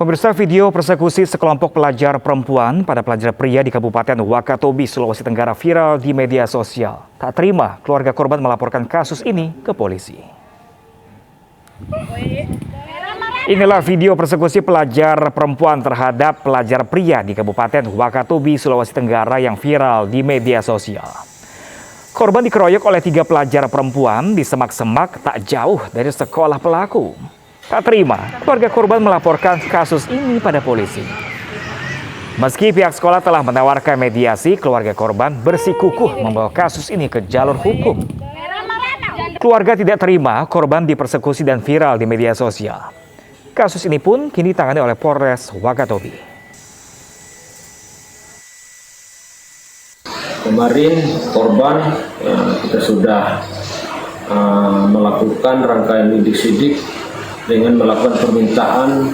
Pemirsa, video persekusi sekelompok pelajar perempuan pada pelajar pria di Kabupaten Wakatobi, Sulawesi Tenggara viral di media sosial. Tak terima, keluarga korban melaporkan kasus ini ke polisi. Inilah video persekusi pelajar perempuan terhadap pelajar pria di Kabupaten Wakatobi, Sulawesi Tenggara yang viral di media sosial. Korban dikeroyok oleh 3 pelajar perempuan di semak-semak tak jauh dari sekolah pelaku. Tak terima, keluarga korban melaporkan kasus ini pada polisi. Meski pihak sekolah telah menawarkan mediasi, keluarga korban bersikukuh membawa kasus ini ke jalur hukum. Keluarga tidak terima korban dipersekusi dan viral di media sosial. Kasus ini pun kini ditangani oleh Polres Wakatobi. Kemarin korban kita sudah melakukan rangkaian sidik dengan melakukan permintaan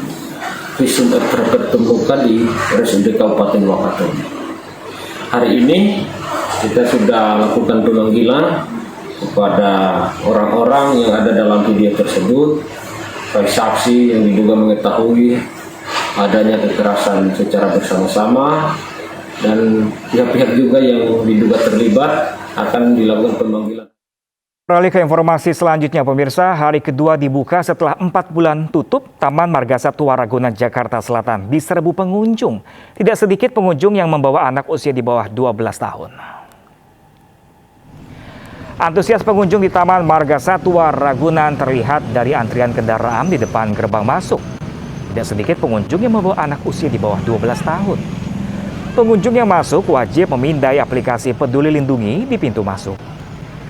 visum et repertum luka di RSUD Kabupaten Wakatobi. Hari ini kita sudah lakukan pemanggilan kepada orang-orang yang ada dalam video tersebut, baik saksi yang diduga mengetahui adanya kekerasan secara bersama-sama dan pihak-pihak juga yang diduga terlibat akan dilakukan pemanggilan. Beralih ke informasi selanjutnya, pemirsa, hari kedua dibuka setelah 4 bulan tutup, Taman Marga Satwa Ragunan Jakarta Selatan diserbu pengunjung. Tidak sedikit pengunjung yang membawa anak usia di bawah 12 tahun. Antusias pengunjung di Taman Marga Satwa Ragunan terlihat dari antrian kendaraan di depan gerbang masuk. Tidak sedikit pengunjung yang membawa anak usia di bawah 12 tahun. Pengunjung yang masuk wajib memindai aplikasi Peduli Lindungi di pintu masuk.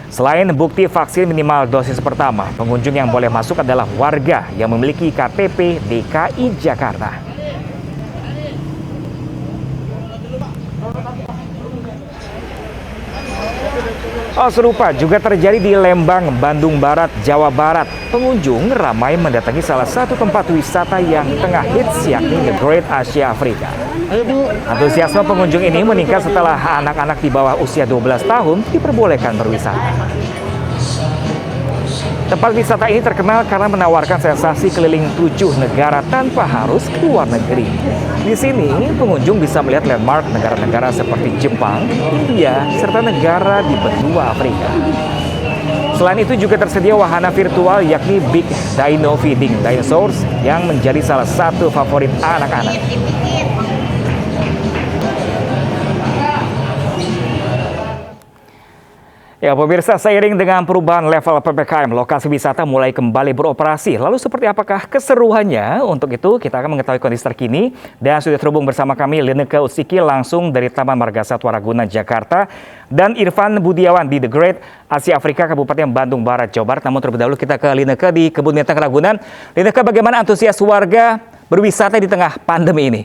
Selain bukti vaksin minimal dosis pertama, pengunjung yang boleh masuk adalah warga yang memiliki KTP DKI Jakarta. Hal serupa juga terjadi di Lembang, Bandung Barat, Jawa Barat. Pengunjung ramai mendatangi salah satu tempat wisata yang tengah hits, yakni The Great Asia Afrika. Antusiasme pengunjung ini meningkat setelah anak-anak di bawah usia 12 tahun diperbolehkan berwisata. Tempat wisata ini terkenal karena menawarkan sensasi keliling 7 negara tanpa harus keluar negeri. Di sini, pengunjung bisa melihat landmark negara-negara seperti Jepang, India, serta negara di benua Afrika. Selain itu juga tersedia wahana virtual yakni Big Dino Feeding Dinosaurs yang menjadi salah satu favorit anak-anak. Ya, pemirsa, seiring dengan perubahan level PPKM, lokasi wisata mulai kembali beroperasi. Lalu seperti apakah keseruannya? Untuk itu, kita akan mengetahui kondisi terkini. Dan sudah terhubung bersama kami, Lineke Utsiki, langsung dari Taman Marga Satwa Ragunan, Jakarta. Dan Irfan Budiawan di The Great Asia Afrika, Kabupaten Bandung Barat, Jawa Barat. Namun terlebih dahulu kita ke Lineke di Kebun Binatang Ragunan. Lineke, bagaimana antusias warga berwisata di tengah pandemi ini?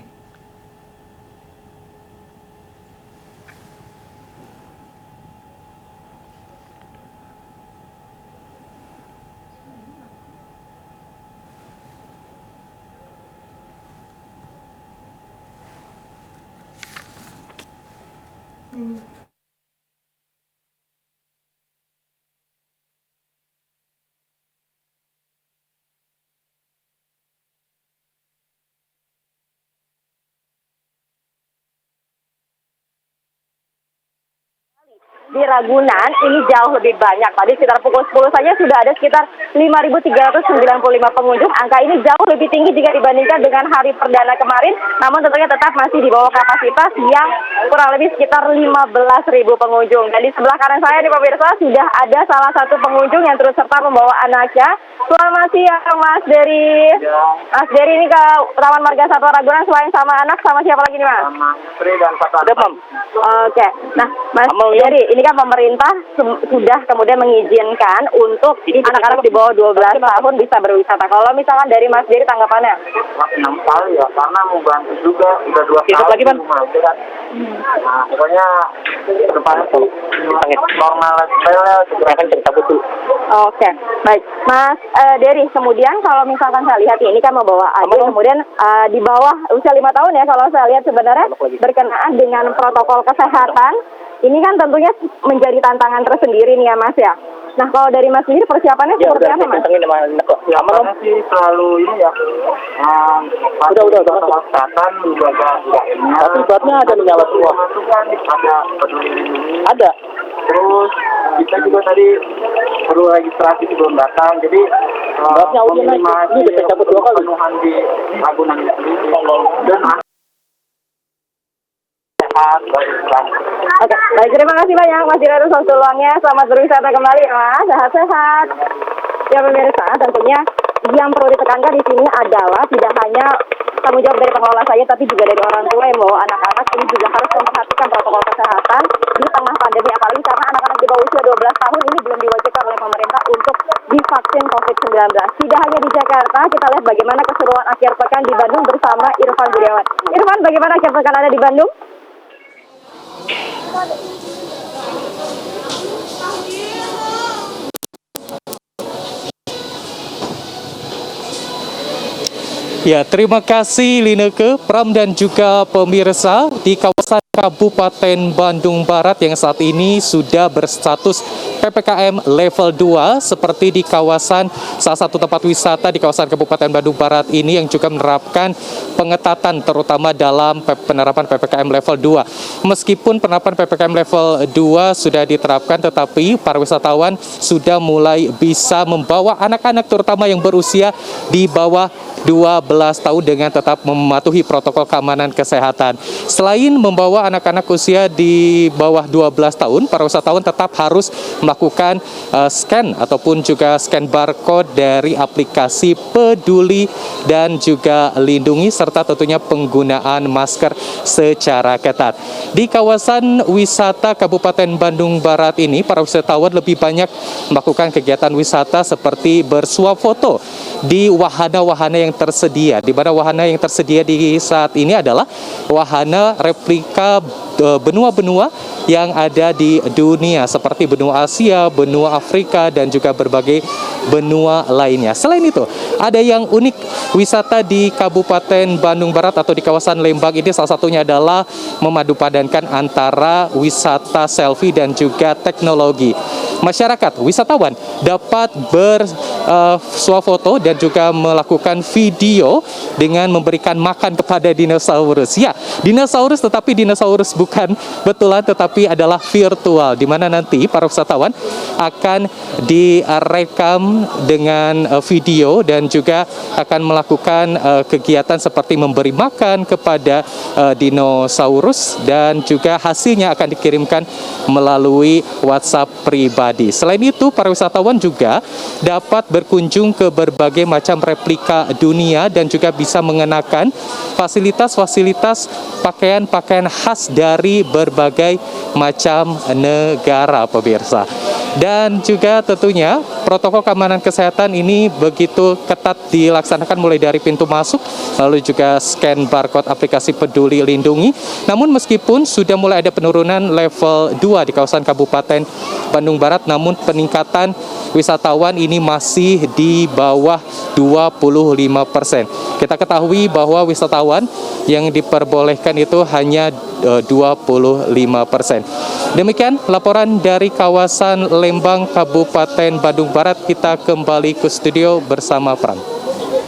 Di Ragunan ini jauh lebih banyak. Tadi sekitar pukul 10 saja sudah ada sekitar 5.395 pengunjung. Angka ini jauh lebih tinggi jika dibandingkan dengan hari perdana kemarin. Namun tentunya tetap masih di bawah kapasitas yang kurang lebih sekitar 15.000 pengunjung. Dan di sebelah kanan saya nih pemirsa sudah ada salah satu pengunjung yang turut serta membawa anaknya. Selamat siang Mas Dery. Mas Dery ini ke Taman Marga Satwa Ragunan selain sama anak, sama siapa lagi nih Mas? Sama istri dan 4 anak. Oke. Nah Mas Dery, ini kan pemerintah sudah kemudian mengizinkan untuk anak-anak di bawah 12 tahun bisa berwisata. Kalau misalkan dari Mas Dery tanggapannya? Senang sekali ya, karena mau bantu juga, udah 2 tahun lagi, Bang. Nah, pokoknya ke depannya tuh normal saya akan cerita betul. Oke, baik. Mas Dery, kemudian kalau misalkan saya lihat ini kan membawa adik, kemudian di bawah usia 5 tahun ya, kalau saya lihat sebenarnya berkenaan dengan protokol kesehatan, ini kan tentunya menjadi tantangan tersendiri nih ya Mas ya. Nah, kalau dari Mas sendiri persiapannya Ya seperti udah, apa, Mas? kencengin sama Nek kok. Aman sih selalu ini ya. Udah protokol kesehatan menjaga 3M-nya. Tapi buatnya ada menyala semua. Itu kan ada peduli lindungi. Ada. Terus kita juga tadi perlu registrasi sebelum datang. Jadi Beratnya udah naik. Ini udah saya cabut 2 kali. pemenuhan di Ragunan ini sendiri. Dan sehat baik. Oke, baik, terima kasih banyak Mas Dira atas waktu luangnya. Selamat berwisata kembali ya Mas, sehat-sehat. Ya pemirsa, tentunya yang perlu ditekankan di sini adalah tidak hanya tanggung jawab dari pengelola saja, tapi juga dari orang tua yang bawa anak-anak ini juga harus memperhatikan protokol kesehatan di tengah pandemi, apalagi karena anak-anak di bawah usia 12 tahun ini belum diwajibkan oleh pemerintah untuk divaksin COVID-19. Tidak hanya di Jakarta, kita lihat bagaimana keseruan akhir pekan di Bandung bersama Irfan Budiawan. Irfan, bagaimana akhir pekan Anda di Bandung? Ya, terima kasih Lineke, Pram dan juga pemirsa di kawasan Kabupaten Bandung Barat yang saat ini sudah berstatus PPKM level 2 seperti di kawasan salah satu tempat wisata di kawasan Kabupaten Bandung Barat ini yang juga menerapkan pengetatan terutama dalam penerapan PPKM level 2. Meskipun penerapan PPKM level 2 sudah diterapkan, tetapi para wisatawan sudah mulai bisa membawa anak-anak terutama yang berusia di bawah 12 tahun dengan tetap mematuhi protokol keamanan kesehatan. Selain membawa anak-anak usia di bawah 12 tahun, para wisatawan tetap harus melakukan scan ataupun juga scan barcode dari aplikasi Peduli dan juga Lindungi, serta tentunya penggunaan masker secara ketat. Di kawasan wisata Kabupaten Bandung Barat ini, para wisatawan lebih banyak melakukan kegiatan wisata seperti bersuap foto di wahana-wahana yang tersedia, di mana wahana yang tersedia di saat ini adalah wahana replika benua-benua yang ada di dunia seperti benua Asia, benua Afrika, dan juga berbagai benua lainnya. Selain itu, ada yang unik wisata di Kabupaten Bandung Barat atau di kawasan Lembang ini, salah satunya adalah memadupadankan antara wisata selfie dan juga teknologi. Masyarakat, wisatawan dapat bersuah foto dan juga melakukan video dengan memberikan makan kepada dinosaurus. Ya, dinosaurus, tetapi dinosaurus bukan betulan tetapi adalah virtual, di mana nanti para wisatawan akan direkam dengan video dan juga akan melakukan kegiatan seperti memberi makan kepada dinosaurus dan juga hasilnya akan dikirimkan melalui WhatsApp pribadi. Selain itu, para wisatawan juga dapat berkunjung ke berbagai macam replika dunia dan juga bisa mengenakan fasilitas-fasilitas pakaian-pakaian khas dari berbagai macam negara, pemirsa. Dan juga tentunya protokol keamanan kesehatan ini begitu ketat dilaksanakan mulai dari pintu masuk, lalu juga scan barcode aplikasi Peduli Lindungi. Namun meskipun sudah mulai ada penurunan level 2 di kawasan Kabupaten Bandung Barat, namun peningkatan wisatawan ini masih di bawah 25%. Kita ketahui bahwa wisatawan yang diperbolehkan itu hanya 25%. Demikian laporan dari kawasan Lembang, Kabupaten Bandung Barat. Kita kembali ke studio bersama Pram.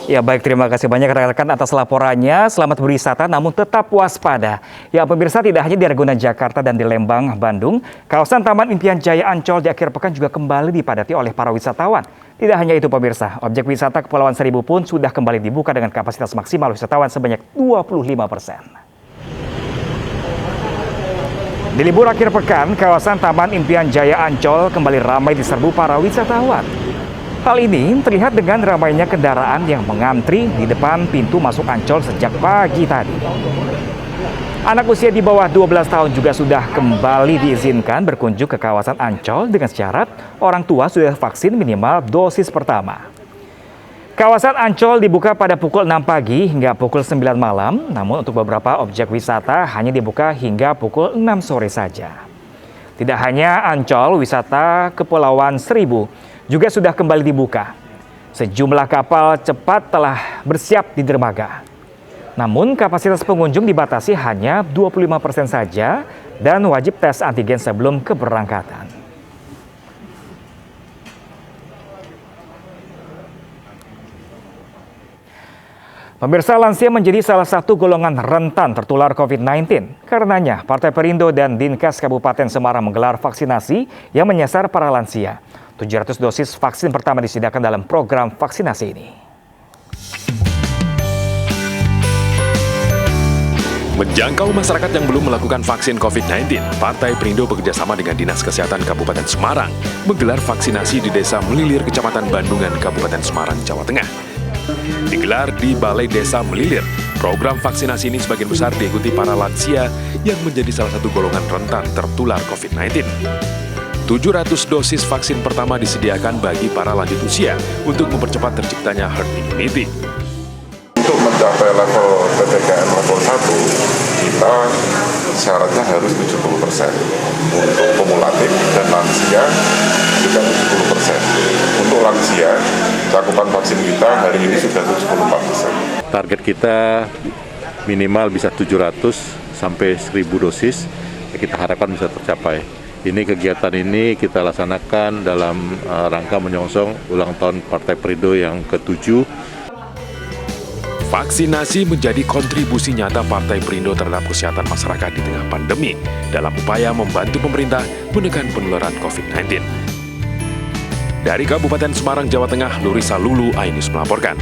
Ya baik, terima kasih banyak rekan-rekan atas laporannya. Selamat berwisata namun tetap waspada. Ya pemirsa, tidak hanya di Ragunan Jakarta dan di Lembang, Bandung, kawasan Taman Impian Jaya Ancol di akhir pekan juga kembali dipadati oleh para wisatawan. Tidak hanya itu pemirsa, objek wisata Kepulauan Seribu pun sudah kembali dibuka dengan kapasitas maksimal wisatawan sebanyak 25%. Di libur akhir pekan, kawasan Taman Impian Jaya Ancol kembali ramai diserbu para wisatawan. Hal ini terlihat dengan ramainya kendaraan yang mengantri di depan pintu masuk Ancol sejak pagi tadi. Anak usia di bawah 12 tahun juga sudah kembali diizinkan berkunjung ke kawasan Ancol dengan syarat orang tua sudah vaksin minimal dosis pertama. Kawasan Ancol dibuka pada pukul 6 pagi hingga pukul 9 malam, namun untuk beberapa objek wisata hanya dibuka hingga pukul 6 sore saja. Tidak hanya Ancol, wisata Kepulauan Seribu juga sudah kembali dibuka. Sejumlah kapal cepat telah bersiap di dermaga. Namun kapasitas pengunjung dibatasi hanya 25% saja dan wajib tes antigen sebelum keberangkatan. Pemirsa, lansia menjadi salah satu golongan rentan tertular COVID-19. Karenanya, Partai Perindo dan Dinkes Kabupaten Semarang menggelar vaksinasi yang menyasar para lansia. 700 dosis vaksin pertama disediakan dalam program vaksinasi ini. Menjangkau masyarakat yang belum melakukan vaksin COVID-19, Partai Perindo bekerjasama dengan Dinas Kesehatan Kabupaten Semarang menggelar vaksinasi di Desa Melilir, Kecamatan Bandungan, Kabupaten Semarang, Jawa Tengah. Digelar di Balai Desa Melilir, program vaksinasi ini sebagian besar diikuti para lansia yang menjadi salah satu golongan rentan tertular COVID-19. 700 dosis vaksin pertama disediakan bagi para lanjut usia untuk mempercepat terciptanya herd immunity. Untuk mencapai level PPKM level 1, kita syaratnya harus 70% untuk kumulatif dan lansia juga 70%. Untuk lansia, cakupan vaksin kita hari ini sudah 74%. Target kita minimal bisa 700 sampai 1000 dosis, kita harapkan bisa tercapai. Kegiatan ini kita laksanakan dalam rangka menyongsong ulang tahun Partai Perindo yang ke-7. Vaksinasi menjadi kontribusi nyata Partai Perindo terhadap kesehatan masyarakat di tengah pandemi dalam upaya membantu pemerintah menekan penularan COVID-19. Dari Kabupaten Semarang, Jawa Tengah, Lurisa Lulu, iNews melaporkan.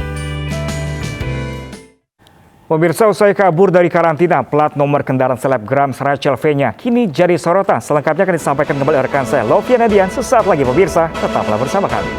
Pemirsa, usai kabur dari karantina, plat nomor kendaraan selebgram Rachel V-nya kini jadi sorotan. Selengkapnya akan disampaikan kembali rekan saya, Lovian Edian. Sesaat lagi pemirsa, tetaplah bersama kami.